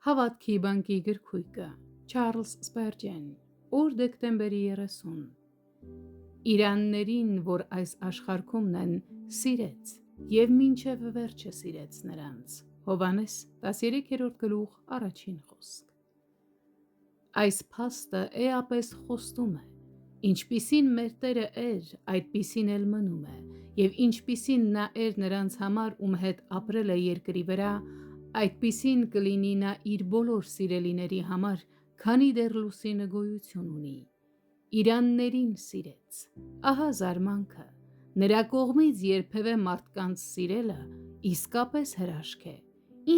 Հավատքի բանկի գրքույկը Չարլզ Սպերջեն, օր դեկտեմբերի 30 Իրաններին, որ այս աշխարհքումն են, սիրեց և մինչև վերջը սիրեց նրանց։ Հովհաննես 13-րդ գլուխ առաջին խոսք։ Այս փաստը էապես խոստում է, ինչպիսին մեր Տերը էր, այդպիսին էլ մնում է, և ինչպիսին նա էր նրանց համար, ում հետ ապրել է երկրի վրա, այդպիսին կլինի նա իր բոլոր սիրելիների համար, քանի դեռ լուսինը գոյություն ունի։ Իրաններին սիրեց։ Ահա զարմանքը, նրա կողմից երբևէ մարդկանց սիրելը իսկապես հրաշք է։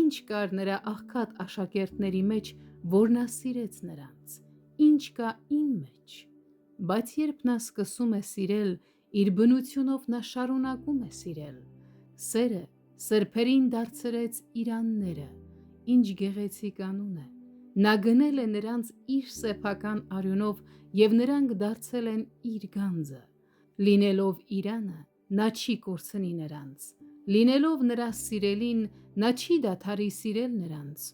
Ինչ կար նրա աղքատ աշակերտների մեջ, որ նա սիրեց նրանց, ինչ կա իմ մեջ։ Բայց երբ նա սկսում է սիրել, իր բնությունով նա շարունակում է սիրել։ Սերը սրբերին դարձրեց իրանները, ինչ գեղեցիկ անուն է։ Նա գնել է նրանց իր սեփական արյունով և նրանք դարձել են իր գանձը։ Լինելով Իրանը, նա չի կորցնի նրանց։ Լինելով նրա սիրելին, նա չի դադարի սիրել նրանց։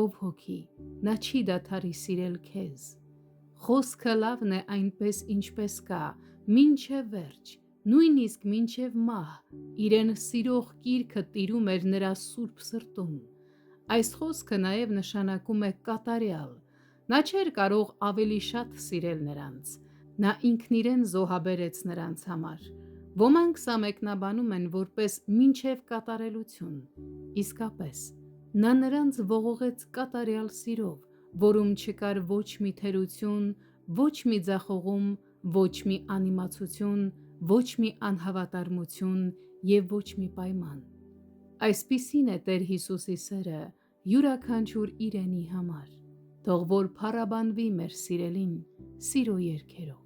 Ով հոգի, նա չի դադարի սիրել քեզ։ Խոսքը լավն է այնպես, ինչպես կա, մինչև վերջ, նույնիսկ մինչև մահ, իրեն սիրող կիրքը տիրում էր նրա սուրբ սրտում։ Այս խոսքը նաև նշանակում է կատարյալ։ Նա չէր կարող ավելի շատ սիրել նրանց։ Նա ինքն իրեն զոհաբերեց նրանց համար։ Ոմանք սա մեկնաբանում են որպես մինչև կատարելություն։ Իսկապես, նա նրանց ողողեց կատարյալ սիրով, որում չկար ոչ մի թերություն, ոչ մի ձախողում, ոչ մի անիմացություն, ոչ մի անհավատարմություն և ոչ մի պայման։ Այսպիսին է Տեր Հիսուսի սերը յուրաքանչյուր իրենի համար։ Թող որ փառաբանվի մեր սիրելին սիրո երգերով։